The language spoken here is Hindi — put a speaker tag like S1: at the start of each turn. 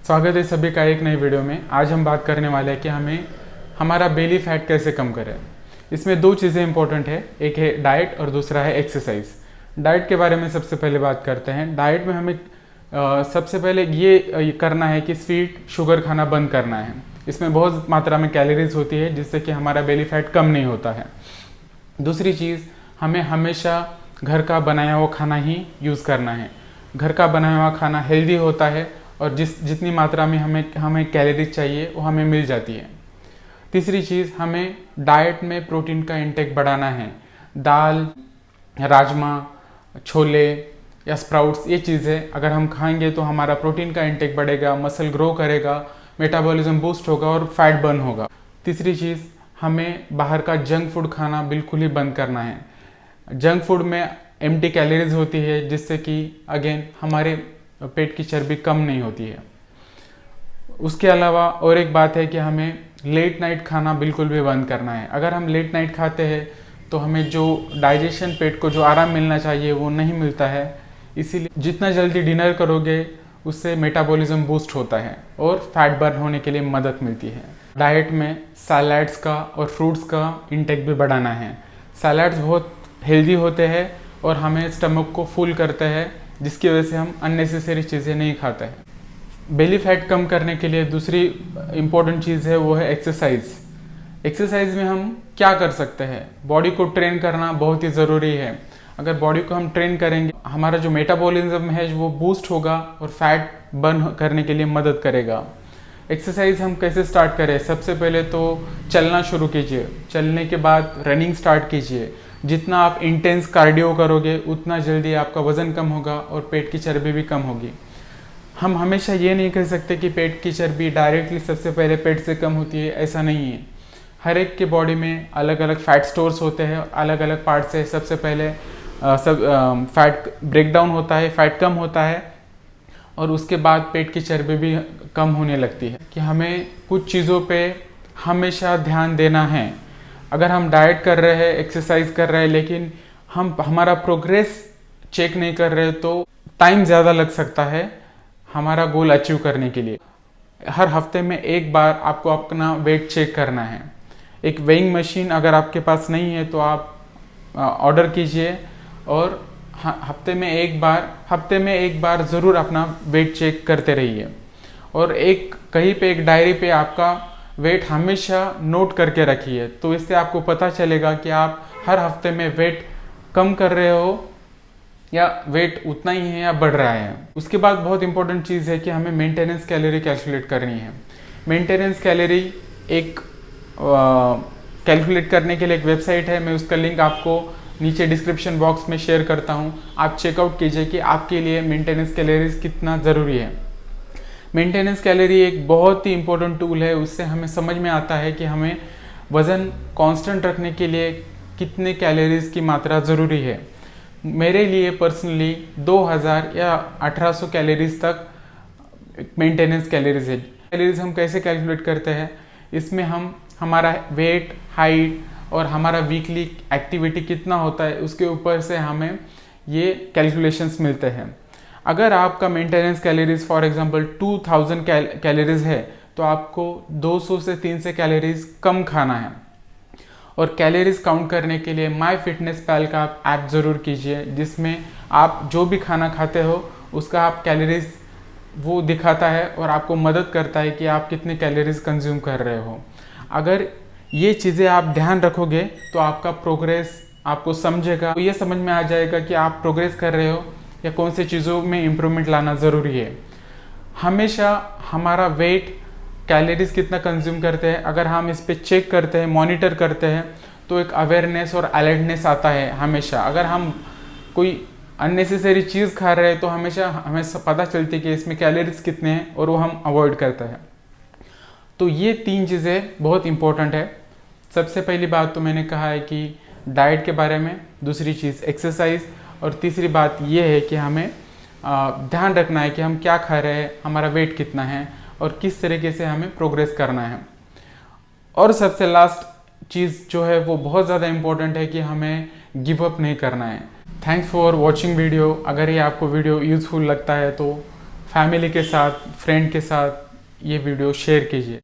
S1: स्वागत है सभी का एक नई वीडियो में। आज हम बात करने वाले हैं कि हमें हमारा बेली फैट कैसे कम करें। इसमें दो चीज़ें इंपॉर्टेंट है, एक है डाइट और दूसरा है एक्सरसाइज। डाइट के बारे में सबसे पहले बात करते हैं। डाइट में हमें सबसे पहले ये करना है कि स्वीट शुगर खाना बंद करना है। इसमें बहुत मात्रा में कैलोरीज होती है जिससे कि हमारा बेली फैट कम नहीं होता है। दूसरी चीज़, हमें हमेशा घर का बनाया हुआ खाना ही यूज़ करना है। घर का बनाया हुआ खाना हेल्दी होता है और जितनी मात्रा में हमें कैलोरीज चाहिए वो हमें मिल जाती है। तीसरी चीज़, हमें डाइट में प्रोटीन का इंटेक बढ़ाना है। दाल, राजमा, छोले या स्प्राउट्स, ये चीज़ें अगर हम खाएंगे तो हमारा प्रोटीन का इंटेक बढ़ेगा, मसल ग्रो करेगा, मेटाबॉलिज्म बूस्ट होगा और फैट बर्न होगा। तीसरी चीज़, हमें बाहर का जंक फूड खाना बिल्कुल ही बंद करना है। जंक फूड में एम्प्टी कैलोरीज होती है जिससे कि अगेन हमारे पेट की चर्बी कम नहीं होती है। उसके अलावा और एक बात है कि हमें लेट नाइट खाना बिल्कुल भी बंद करना है। अगर हम लेट नाइट खाते हैं तो हमें जो डाइजेशन, पेट को जो आराम मिलना चाहिए वो नहीं मिलता है। इसीलिए जितना जल्दी डिनर करोगे उससे मेटाबॉलिज्म बूस्ट होता है और फैट बर्न होने के लिए मदद मिलती है। डाइट में सैलड्स का और फ्रूट्स का इंटेक भी बढ़ाना है। सैलड्स बहुत हेल्दी होते हैं और हमें स्टमक को फुल करते हैं, जिसकी वजह से हम अननेसेसरी चीज़ें नहीं खाते हैं। बेली फैट कम करने के लिए दूसरी इम्पोर्टेंट चीज़ है वो है एक्सरसाइज। एक्सरसाइज में हम क्या कर सकते हैं? बॉडी को ट्रेन करना बहुत ही ज़रूरी है। अगर बॉडी को हम ट्रेन करेंगे, हमारा जो मेटाबॉलिज्म है वो बूस्ट होगा और फैट बर्न करने के लिए मदद करेगा। एक्सरसाइज हम कैसे स्टार्ट करें? सबसे पहले तो चलना शुरू कीजिए। चलने के बाद रनिंग स्टार्ट कीजिए। जितना आप इंटेंस कार्डियो करोगे उतना जल्दी आपका वज़न कम होगा और पेट की चर्बी भी कम होगी। हम हमेशा ये नहीं कह सकते कि पेट की चर्बी डायरेक्टली सबसे पहले पेट से कम होती है, ऐसा नहीं है। हर एक के बॉडी में अलग अलग फैट स्टोर्स होते हैं, अलग अलग पार्ट से सबसे पहले फैट ब्रेकडाउन होता है, फैट कम होता है और उसके बाद पेट की चर्बी भी कम होने लगती है। कि हमें कुछ चीज़ों पे हमेशा ध्यान देना है। अगर हम डाइट कर रहे हैं, एक्सरसाइज कर रहे हैं, लेकिन हमारा प्रोग्रेस चेक नहीं कर रहे तो टाइम ज़्यादा लग सकता है हमारा गोल अचीव करने के लिए। हर हफ्ते में एक बार आपको अपना वेट चेक करना है। एक वेइंग मशीन अगर आपके पास नहीं है तो आप ऑर्डर कीजिए और हफ्ते में एक बार ज़रूर अपना वेट चेक करते रहिए। और कहीं पे एक डायरी पे आपका वेट हमेशा नोट करके रखिए, तो इससे आपको पता चलेगा कि आप हर हफ्ते में वेट कम कर रहे हो या वेट उतना ही है या बढ़ रहा है। उसके बाद बहुत इंपॉर्टेंट चीज़ है कि हमें मेंटेनेंस कैलोरी कैलकुलेट करनी है। मेंटेनेंस कैलोरी कैलकुलेट करने के लिए एक वेबसाइट है, मैं उसका लिंक आपको नीचे डिस्क्रिप्शन बॉक्स में शेयर करता हूँ। आप चेकआउट कीजिए कि आपके लिए मेंटेनेंस कैलोरीज कितना ज़रूरी है। मेंटेनेंस कैलोरी एक बहुत ही इंपॉर्टेंट टूल है। उससे हमें समझ में आता है कि हमें वज़न कांस्टेंट रखने के लिए कितने कैलोरीज की मात्रा ज़रूरी है। मेरे लिए पर्सनली 2000 या 1800 कैलोरीज तक मेंटेनेंस कैलोरीज है। कैलोरीज हम कैसे कैलकुलेट करते हैं? इसमें हम हमारा वेट, हाइट और हमारा वीकली एक्टिविटी कितना होता है उसके ऊपर से हमें ये कैलकुलेशंस मिलते हैं। अगर आपका maintenance calories for example 2000 calories है तो आपको 200 से 300 कैलोरीज कम खाना है। और कैलोरीज काउंट करने के लिए MyFitnessPal का आप ऐप ज़रूर कीजिए, जिसमें आप जो भी खाना खाते हो उसका आप कैलोरीज वो दिखाता है और आपको मदद करता है कि आप कितने कैलोरीज कंज्यूम कर रहे हो। अगर ये चीज़ें आप ध्यान रखोगे तो आपका प्रोग्रेस आपको समझेगा, तो ये समझ में आ जाएगा कि आप प्रोग्रेस कर रहे हो या कौन सी चीज़ों में इम्प्रूवमेंट लाना ज़रूरी है। हमेशा हमारा वेट, कैलोरीज कितना कंज्यूम करते हैं, अगर हम इस पर चेक करते हैं, मॉनिटर करते हैं तो एक अवेयरनेस और अलर्टनेस आता है हमेशा। अगर हम कोई अननेसेसरी चीज़ खा रहे हैं तो हमेशा हमें पता चलती है कि इसमें कैलोरीज कितने हैं और वो हम अवॉइड करते हैं। तो ये 3 चीज़ें बहुत इंपॉर्टेंट है। सबसे पहली बात तो मैंने कहा है कि डाइट के बारे में, दूसरी चीज़ एक्सरसाइज और तीसरी बात ये है कि हमें ध्यान रखना है कि हम क्या खा रहे हैं, हमारा वेट कितना है और किस तरीके से हमें प्रोग्रेस करना है। और सबसे लास्ट चीज़ जो है वो बहुत ज़्यादा इम्पोर्टेंट है कि हमें गिव अप नहीं करना है। Thanks for watching video. अगर ये आपको वीडियो यूज़फुल लगता है तो फैमिली के साथ, फ्रेंड के साथ ये वीडियो शेयर कीजिए।